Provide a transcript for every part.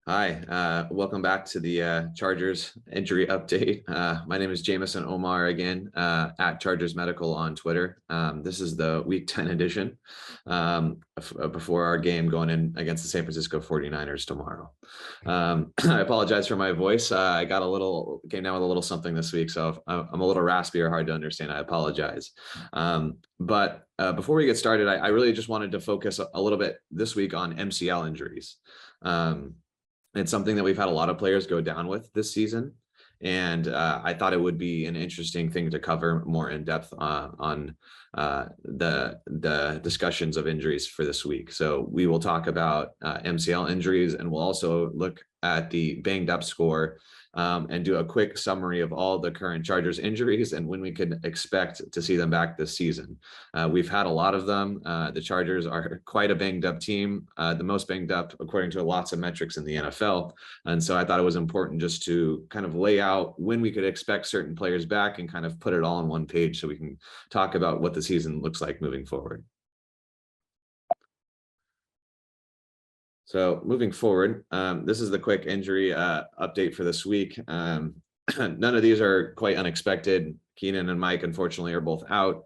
Hi, welcome back to the Chargers injury update. My name is Jamieson Omar again, at Chargers Medical on Twitter. This is the Week 10 edition before our game going in against the San Francisco 49ers tomorrow. I apologize for my voice. I came down with a little something this week, so I'm a little raspy or hard to understand. I apologize. But before we get started, I really just wanted to focus a little bit this week on MCL injuries. It's something that we've had a lot of players go down with this season. And I thought it would be an interesting thing to cover more in depth on the discussions of injuries for this week. So we will talk about MCL injuries, and we'll also look at the banged up score and do a quick summary of all the current Chargers injuries and when we can expect to see them back this season. We've had a lot of them. The Chargers are quite a banged up team, the most banged up according to lots of metrics in the NFL. And so I thought it was important just to kind of lay out when we could expect certain players back and kind of put it all on one page so we can talk about what the season looks like moving forward. So moving forward, this is the quick injury update for this week. None of these are quite unexpected. Keenan and Mike, unfortunately, are both out.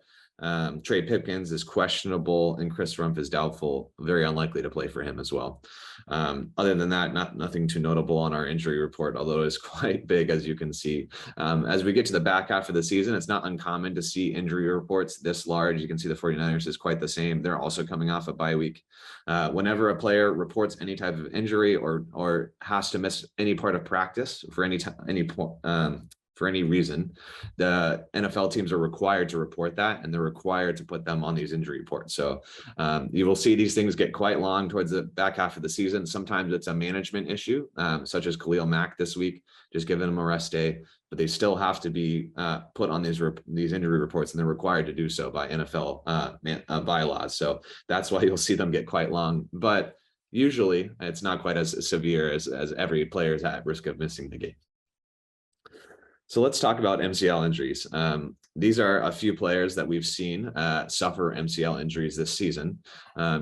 Trey Pipkins is questionable, and Chris Rumph is doubtful, very unlikely to play for him as well. Other than that, nothing too notable on our injury report, although it's quite big, as you can see. As we get to the back half of the season, it's not uncommon to see injury reports this large. You can see the 49ers is quite the same. They're also coming off a bye week. Whenever a player reports any type of injury or has to miss any part of practice for for any reason, the NFL teams are required to report that, and they're required to put them on these injury reports. So you will see these things get quite long towards the back half of the season. Sometimes it's a management issue, such as Khalil Mack this week, just giving him a rest day, but they still have to be put on these injury reports, and they're required to do so by NFL bylaws. So that's why you'll see them get quite long. But usually it's not quite as severe as every player is at risk of missing the game. So let's talk about MCL injuries. These are a few players that we've seen suffer MCL injuries this season.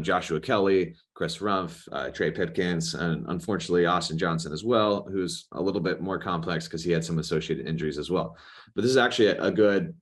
Joshua Kelly, Chris Rumph, Trey Pipkins, and unfortunately Austin Johnson as well, who's a little bit more complex because he had some associated injuries as well. But this is actually a good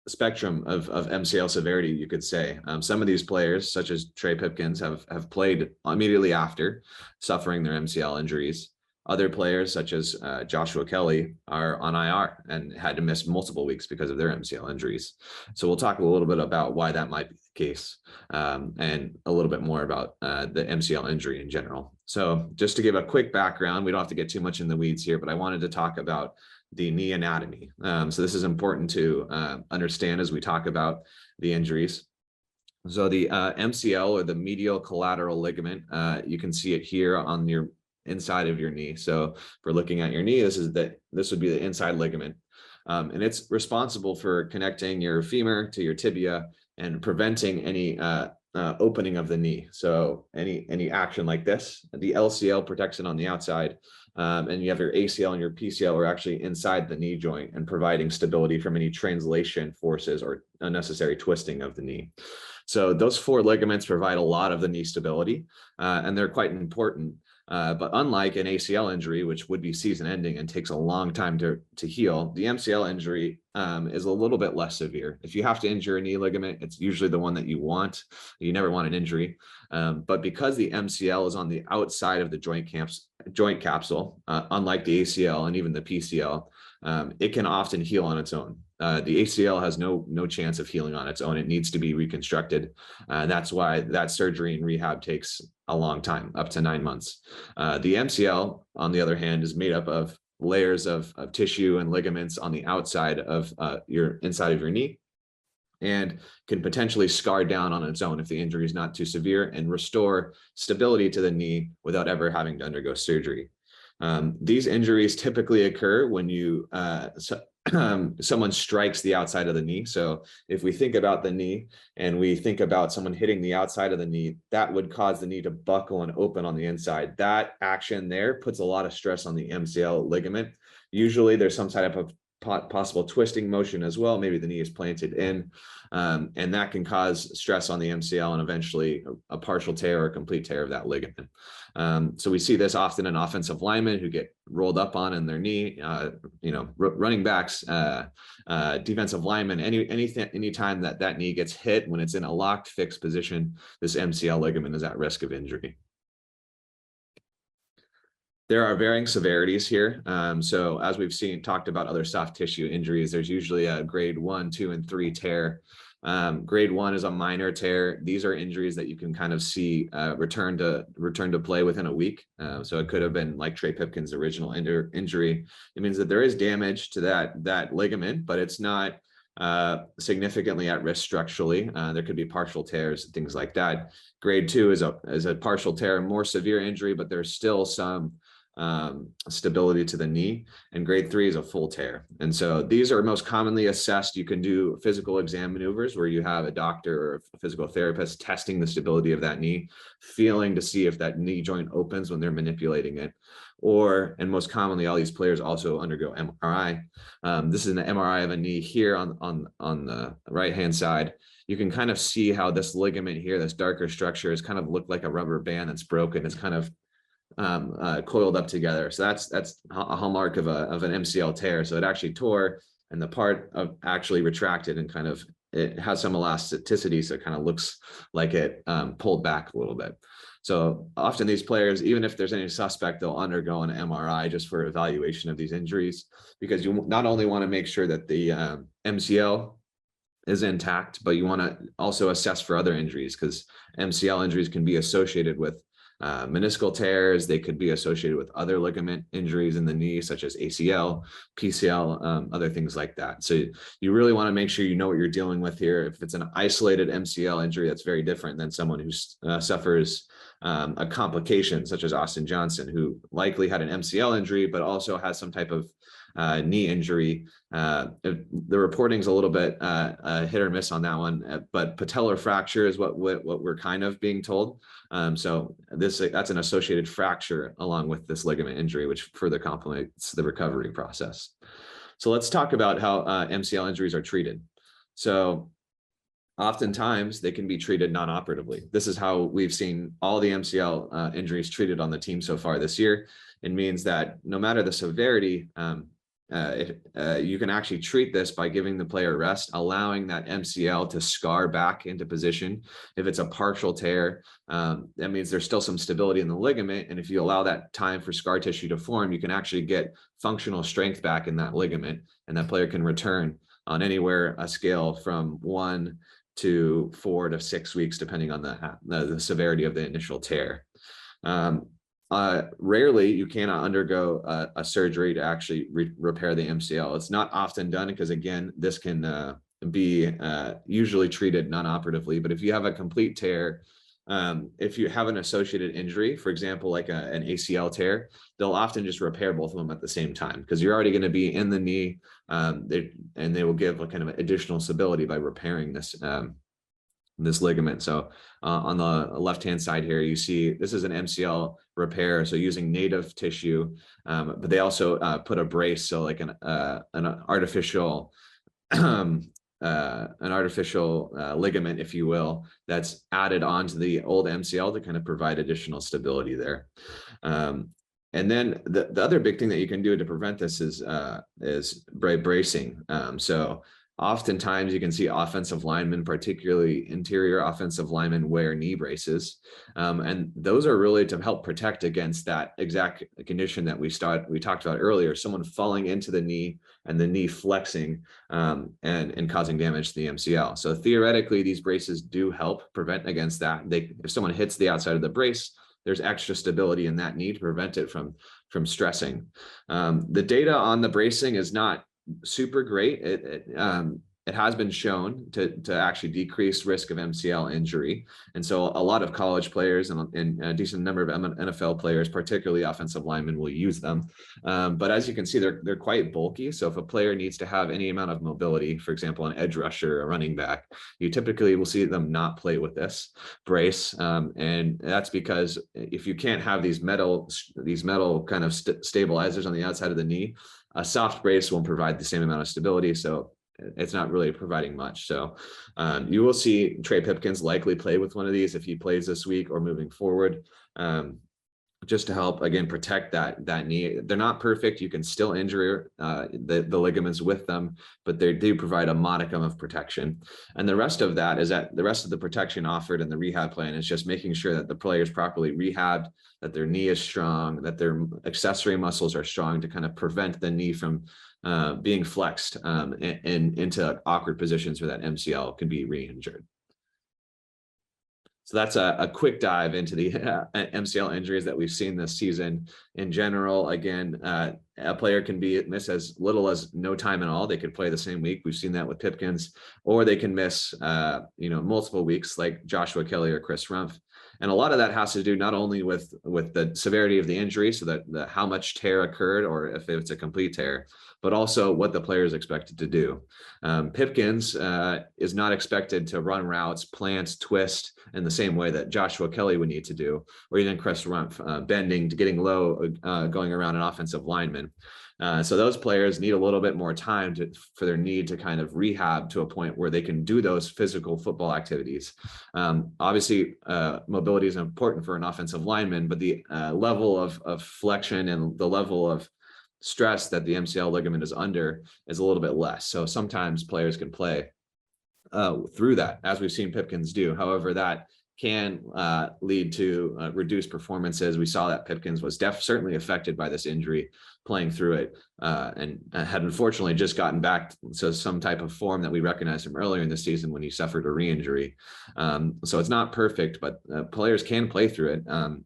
spectrum of MCL severity, you could say. Some of these players, such as Trey Pipkins, have played immediately after suffering their MCL injuries. Other players, such as Joshua Kelly, are on IR and had to miss multiple weeks because of their MCL injuries. So we'll talk a little bit about why that might be the case, and a little bit more about the MCL injury in general. So just to give a quick background, we don't have to get too much in the weeds here, but I wanted to talk about the knee anatomy. So this is important to understand as we talk about the injuries. So the MCL, or the medial collateral ligament, you can see it here on your inside of your knee. So if we're looking at your knee, this would be the inside ligament. And it's responsible for connecting your femur to your tibia and preventing any opening of the knee. So any action like this, the LCL protects it on the outside, and you have your ACL and your PCL are actually inside the knee joint and providing stability from any translation forces or unnecessary twisting of the knee. So those four ligaments provide a lot of the knee stability, and they're quite important. But unlike an ACL injury, which would be season ending and takes a long time to heal, the MCL injury is a little bit less severe. If you have to injure a knee ligament, it's usually the one that you want. You never want an injury. But because the MCL is on the outside of the joint capsule, unlike the ACL and even the PCL, it can often heal on its own. The ACL has no chance of healing on its own. It needs to be reconstructed. That's why that surgery and rehab takes a long time, up to 9 months. The MCL, on the other hand, is made up of layers of tissue and ligaments on the outside of inside of your knee, and can potentially scar down on its own if the injury is not too severe and restore stability to the knee without ever having to undergo surgery. These injuries typically occur when someone strikes the outside of the knee. So if we think about the knee and we think about someone hitting the outside of the knee, that would cause the knee to buckle and open on the inside. That action there puts a lot of stress on the MCL ligament. Usually there's some type of possible twisting motion as well. Maybe the knee is planted in, and that can cause stress on the MCL and eventually a partial tear or a complete tear of that ligament. So we see this often in offensive linemen who get rolled up on in their knee, running backs, defensive linemen, anytime that knee gets hit, when it's in a locked fixed position, this MCL ligament is at risk of injury. There are varying severities here. So as we've talked about other soft tissue injuries, there's usually a grade 1, 2, and 3 tear. Grade 1 is a minor tear. These are injuries that you can kind of see return to play within a week. So it could have been like Trey Pipkins' original injury. It means that there is damage to that ligament, but it's not significantly at risk structurally. There could be partial tears, things like that. Grade 2 is a partial tear, more severe injury, but there's still some stability to the knee, and grade 3 is a full tear. And so these are most commonly assessed. You can do physical exam maneuvers where you have a doctor or a physical therapist testing the stability of that knee, feeling to see if that knee joint opens when they're manipulating it. And most commonly, all these players also undergo MRI. This is an MRI of a knee here on the right-hand side. You can kind of see how this ligament here, this darker structure, is kind of looked like a rubber band that's broken. It's kind of coiled up together. So that's a hallmark of an MCL tear. So it actually tore, and the part of actually retracted, and kind of it has some elasticity, so it kind of looks like it pulled back a little bit. So often these players, even if there's any suspect, they'll undergo an MRI just for evaluation of these injuries, because you not only want to make sure that the MCL is intact, but you want to also assess for other injuries, because MCL injuries can be associated with meniscal tears. They could be associated with other ligament injuries in the knee, such as ACL, PCL, other things like that. So you really want to make sure you know what you're dealing with here. If it's an isolated MCL injury, that's very different than someone who suffers a complication, such as Austin Johnson, who likely had an MCL injury, but also has some type of knee injury. The reporting's a little bit hit or miss on that one, but patellar fracture is what we're kind of being told. So that's an associated fracture along with this ligament injury, which further complicates the recovery process. So let's talk about how MCL injuries are treated. So oftentimes they can be treated non-operatively. This is how we've seen all the MCL injuries treated on the team so far this year. It means that no matter the severity, you can actually treat this by giving the player rest, allowing that MCL to scar back into position. If it's a partial tear, that means there's still some stability in the ligament. And if you allow that time for scar tissue to form, you can actually get functional strength back in that ligament, and that player can return on anywhere a scale from 1 to 4 to 6 weeks, depending on the severity of the initial tear. Rarely you cannot undergo a surgery to actually repair the MCL. It's not often done because, again, this can be usually treated non-operatively. But if you have a complete tear, if you have an associated injury, for example, like an ACL tear, they'll often just repair both of them at the same time, because you're already going to be in the knee, and they will give a kind of additional stability by repairing this ligament. So on the left-hand side here, you see this is an MCL repair, so using native tissue, but they also put a brace, so like an artificial ligament, if you will, that's added onto the old MCL to kind of provide additional stability there. And then the other big thing that you can do to prevent this is bracing. So oftentimes you can see offensive linemen, particularly interior offensive linemen, wear knee braces. And those are really to help protect against that exact condition that we talked about earlier, someone falling into the knee and the knee flexing and causing damage to the MCL. So theoretically, these braces do help prevent against that. If someone hits the outside of the brace, there's extra stability in that knee to prevent it from stressing. The data on the bracing is not super great. It has been shown to actually decrease risk of MCL injury. And so a lot of college players and a decent number of NFL players, particularly offensive linemen, will use them. But as you can see, they're quite bulky. So if a player needs to have any amount of mobility, for example, an edge rusher, a running back, you typically will see them not play with this brace. And that's because if you can't have these metal kind of stabilizers on the outside of the knee, A soft brace won't provide the same amount of stability, so it's not really providing much. So you will see Trey Pipkins likely play with one of these if he plays this week or moving forward. Just to help, again, protect that knee. They're not perfect. You can still injure the ligaments with them, but they do provide a modicum of protection. And the rest of that is that the rest of the protection offered in the rehab plan is just making sure that the player is properly rehabbed, that their knee is strong, that their accessory muscles are strong to kind of prevent the knee from being flexed into awkward positions where that MCL can be re-injured. So that's a quick dive into the MCL injuries that we've seen this season. In general, again, a player can miss as little as no time at all. They could play the same week. We've seen that with Pipkins, or they can miss, multiple weeks like Joshua Kelly or Chris Rumpf. And a lot of that has to do not only with the severity of the injury, so that how much tear occurred, or if it's a complete tear, but also what the player is expected to do. Pipkins is not expected to run routes, plant, twist in the same way that Joshua Kelly would need to do, or even Chris Rumpf, bending to getting low, going around an offensive lineman. So those players need a little bit more time for their need to kind of rehab to a point where they can do those physical football activities. Obviously, mobility is important for an offensive lineman, but the level of flexion and the level of stress that the MCL ligament is under is a little bit less. So sometimes players can play through that, as we've seen Pipkins do. However, that can lead to reduced performances. We saw that Pipkins was certainly affected by this injury playing through it, and had unfortunately just gotten back to some type of form that we recognized him earlier in the season when he suffered a re-injury. So it's not perfect, but players can play through it,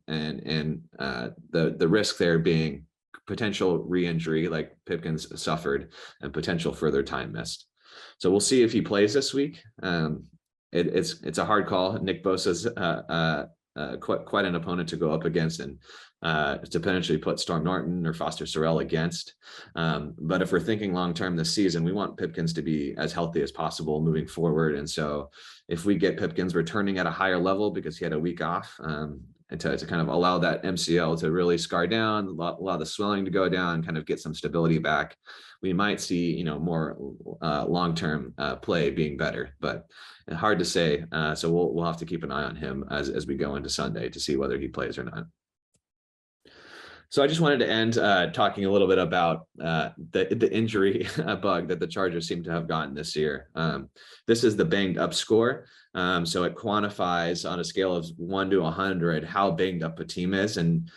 and the risk there being potential re-injury like Pipkins suffered and potential further time missed. So we'll see if he plays this week. It's a hard call. Nick Bosa's quite an opponent to go up against, and to potentially put Storm Norton or Foster Sorrell against. But if we're thinking long-term this season, we want Pipkins to be as healthy as possible moving forward. And so if we get Pipkins returning at a higher level because he had a week off, and to kind of allow that MCL to really scar down, allow the swelling to go down, kind of get some stability back, we might see, more long-term play being better, but hard to say. So we'll have to keep an eye on him as we go into Sunday to see whether he plays or not. So I just wanted to end talking a little bit about the injury bug that the Chargers seem to have gotten this year. This is the banged up score. So it quantifies on a scale of 1 to 100 how banged up a team is, and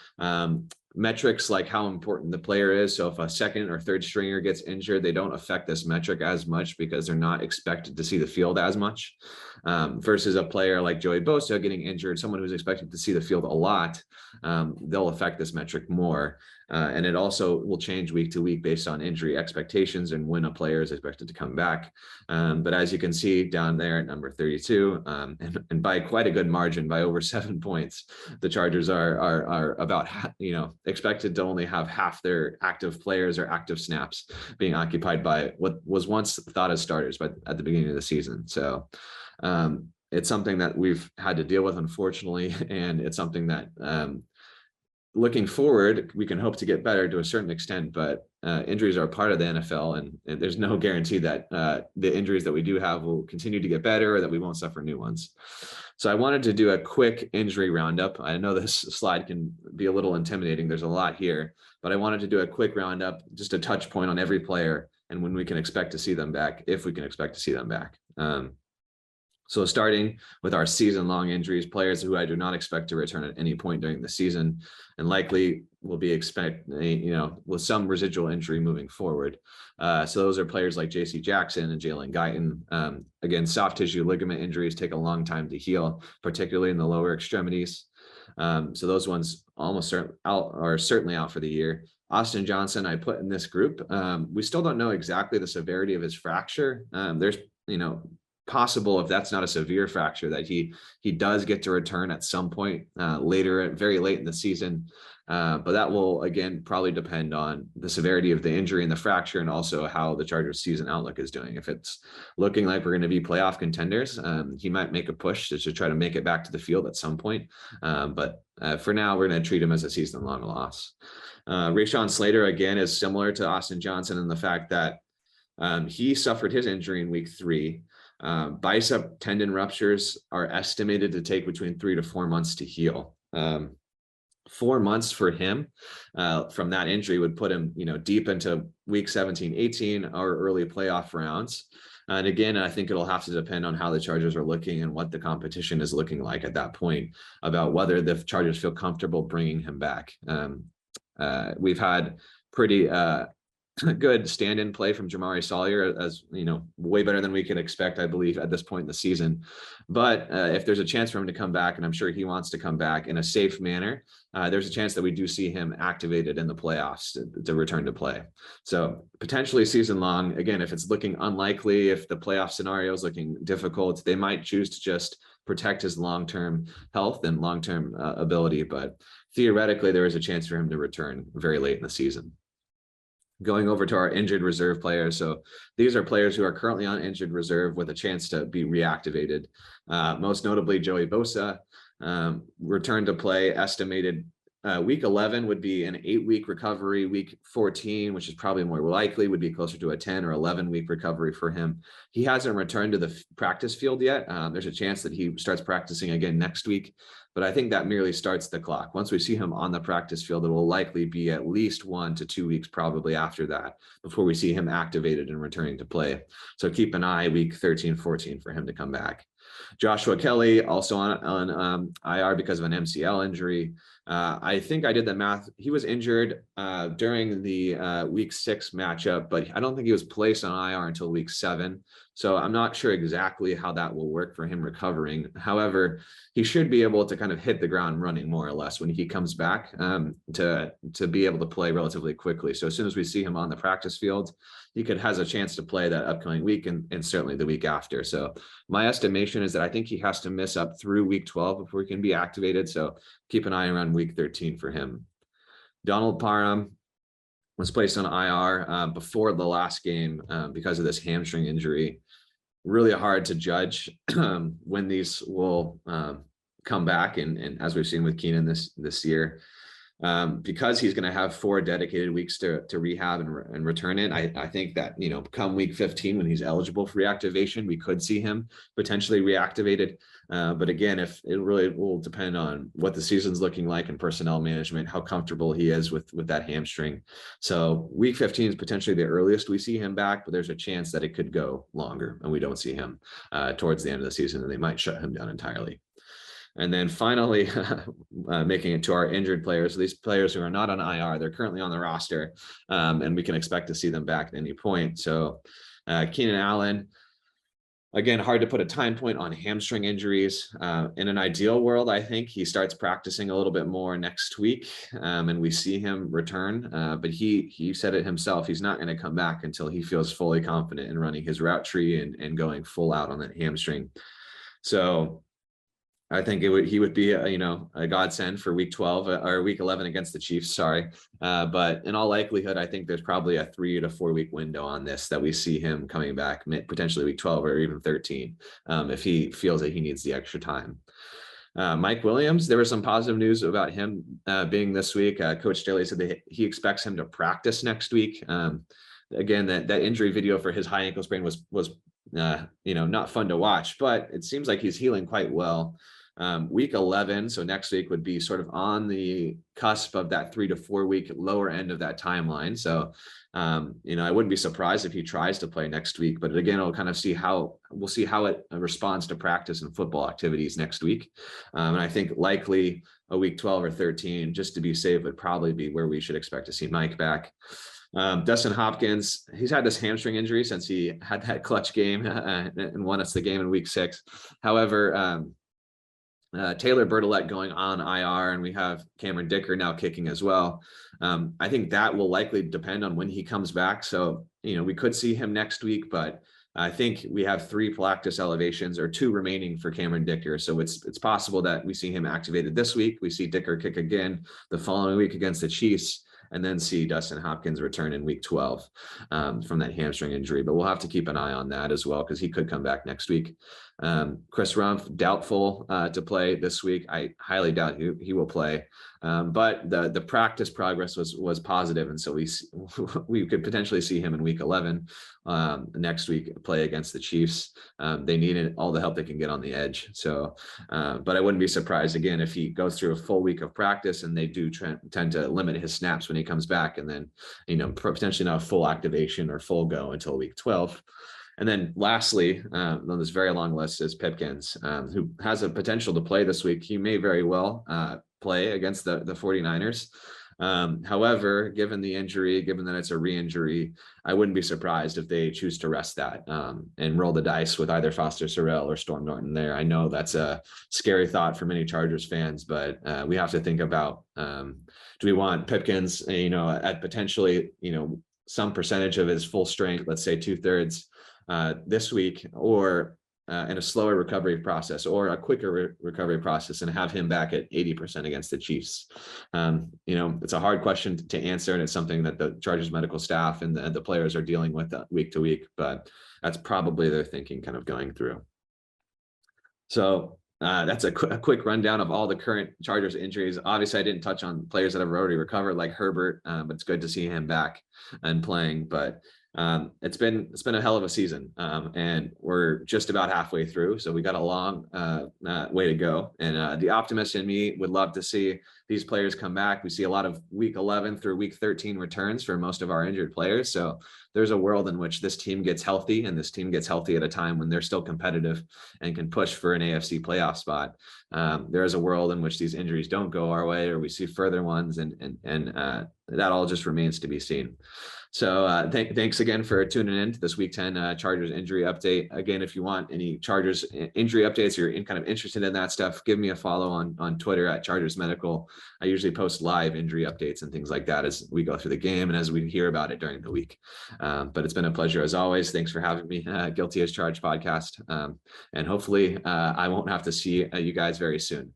metrics like how important the player is. So if a second or third stringer gets injured, they don't affect this metric as much because they're not expected to see the field as much, versus a player like Joey Bosa getting injured, someone who's expected to see the field a lot, they'll affect this metric more. And it also will change week to week based on injury expectations and when a player is expected to come back. But as you can see down there at number 32, and by quite a good margin, by over 7 points, the Chargers are about, expected to only have half their active players or active snaps being occupied by what was once thought as starters at the beginning of the season. So it's something that we've had to deal with, unfortunately, and it's something that looking forward, we can hope to get better to a certain extent, but injuries are part of the NFL, and there's no guarantee that the injuries that we do have will continue to get better or that we won't suffer new ones. So I wanted to do a quick injury roundup. I know this slide can be a little intimidating. There's a lot here, but I wanted to do a quick roundup, just a touch point on every player and when we can expect to see them back, if we can expect to see them back. So starting with our season-long injuries, players who I do not expect to return at any point during the season, and likely will be with some residual injury moving forward. So those are players like J.C. Jackson and Jalen Guyton. Again, soft tissue ligament injuries take a long time to heal, particularly in the lower extremities. So those ones are certainly out for the year. Austin Johnson, I put in this group. We still don't know exactly the severity of his fracture. There's, possible, if that's not a severe fracture, that he does get to return at some point very late in the season. But that will, again, probably depend on the severity of the injury and the fracture, and also how the Chargers season outlook is doing. If it's looking like we're going to be playoff contenders, he might make a push to try to make it back to the field at some point. But for now, we're going to treat him as a season-long loss. Rashawn Slater, again, is similar to Austin Johnson in the fact that he suffered his injury in week 3. Bicep tendon ruptures are estimated to take between 3 to 4 months to heal. 4 months for him from that injury would put him, deep into week 17, 18, or early playoff rounds. And again, I think it'll have to depend on how the Chargers are looking and what the competition is looking like at that point about whether the Chargers feel comfortable bringing him back. We've had pretty good stand-in play from Jamari Salyer, as way better than we could expect, I believe, at this point in the season. But if there's a chance for him to come back, and I'm sure he wants to come back in a safe manner, there's a chance that we do see him activated in the playoffs to return to play. So potentially season long. Again, if it's looking unlikely, if the playoff scenario is looking difficult, they might choose to just protect his long-term health and long-term ability. But theoretically, there is a chance for him to return very late in the season. Going over to our injured reserve players. So these are players who are currently on injured reserve with a chance to be reactivated. Most notably, Joey Bosa, return to play estimated week 11 would be an 8-week recovery. Week 14, which is probably more likely, would be closer to a 10 or 11-week recovery for him. He hasn't returned to the practice field yet. There's a chance that he starts practicing again next week, but I think that merely starts the clock. Once we see him on the practice field, it will likely be at least 1 to 2 weeks probably after that before we see him activated and returning to play. So keep an eye week 13, 14 for him to come back. Joshua Kelly also on IR because of an MCL injury. I think I did the math. He was injured during the week 6 matchup, but I don't think he was placed on IR until week 7. So I'm not sure exactly how that will work for him recovering. However, he should be able to kind of hit the ground running more or less when he comes back to be able to play relatively quickly. So as soon as we see him on the practice field, he has a chance to play that upcoming week and certainly the week after. So my estimation is that I think he has to miss up through week 12 before he can be activated. So keep an eye around week 13 for him. Donald Parham was placed on IR before the last game because of this hamstring injury. Really hard to judge when these will come back, and as we've seen with Keenan this year, because he's going to have 4 dedicated weeks to rehab and return in. I think that come week 15 when he's eligible for reactivation, we could see him potentially reactivated. But again, if it really will depend on what the season's looking like and personnel management, how comfortable he is with that hamstring. So week 15 is potentially the earliest we see him back, but there's a chance that it could go longer and we don't see him towards the end of the season, and they might shut him down entirely. And then finally, making it to our injured players, these players who are not on IR, they're currently on the roster, and we can expect to see them back at any point. So Keenan Allen, again, hard to put a time point on hamstring injuries. In an ideal world, I think he starts practicing a little bit more next week, and we see him return. But he said it himself, he's not going to come back until he feels fully confident in running his route tree and going full out on that hamstring. So I think he would be a godsend for week 12 or week 11 against the Chiefs. Sorry. But in all likelihood, I think there's probably a 3 to 4 week window on this that we see him coming back potentially week 12 or even 13 if he feels that he needs the extra time. Mike Williams, there was some positive news about him being this week. Coach Staley said that he expects him to practice next week. Again, that injury video for his high ankle sprain was not fun to watch, but it seems like he's healing quite well. Week 11, so next week, would be sort of on the cusp of that 3 to 4 week lower end of that timeline. So, I wouldn't be surprised if he tries to play next week, but again, we'll kind of we'll see how it responds to practice and football activities next week. And I think likely a week 12 or 13, just to be safe, would probably be where we should expect to see Mike back. Dustin Hopkins, he's had this hamstring injury since he had that clutch game and won us the game in week 6. However, Taylor Bertolette going on IR, and we have Cameron Dicker now kicking as well. I think that will likely depend on when he comes back. So, we could see him next week, but I think we have 3 practice elevations or 2 remaining for Cameron Dicker. So it's possible that we see him activated this week. We see Dicker kick again the following week against the Chiefs, and then see Dustin Hopkins return in week 12 from that hamstring injury. But we'll have to keep an eye on that as well, because he could come back next week. Chris Rumph, doubtful to play this week. I highly doubt he will play. But the practice progress was positive, and so we could potentially see him in week 11 next week play against the Chiefs. They needed all the help they can get on the edge. So, but I wouldn't be surprised again if he goes through a full week of practice, and they do tend to limit his snaps when he comes back, and then potentially not a full activation or full go until week 12. And then lastly, on this very long list is Pipkins, who has a potential to play this week. He may very well play against the 49ers. However, given the injury, given that it's a re-injury, I wouldn't be surprised if they choose to rest that and roll the dice with either Foster Sarell or Storm Norton there. I know that's a scary thought for many Chargers fans, but we have to think about, do we want Pipkins, at potentially, some percentage of his full strength, let's say 2/3 this week, or in a slower recovery process or a quicker recovery process, and have him back at 80% against the Chiefs. It's a hard question to answer, and it's something that the Chargers medical staff and the players are dealing with week to week, but that's probably their thinking kind of going through. So that's a quick rundown of all the current Chargers injuries. Obviously, I didn't touch on players that have already recovered, like Herbert, but it's good to see him back and playing. But it's been a hell of a season, and we're just about halfway through, so we got a long way to go. And the optimist in me would love to see these players come back. We see a lot of week 11 through week 13 returns for most of our injured players, so there's a world in which this team gets healthy, and this team gets healthy at a time when they're still competitive and can push for an AFC playoff spot. There is a world in which these injuries don't go our way, or we see further ones, and that all just remains to be seen. So thanks again for tuning in to this week 10 Chargers injury update. Again, if you want any Chargers injury updates, you're kind of interested in that stuff, give me a follow on Twitter at Chargers Medical. I usually post live injury updates and things like that as we go through the game and as we hear about it during the week. But it's been a pleasure as always. Thanks for having me. Guilty as Charged podcast. And hopefully I won't have to see you guys very soon.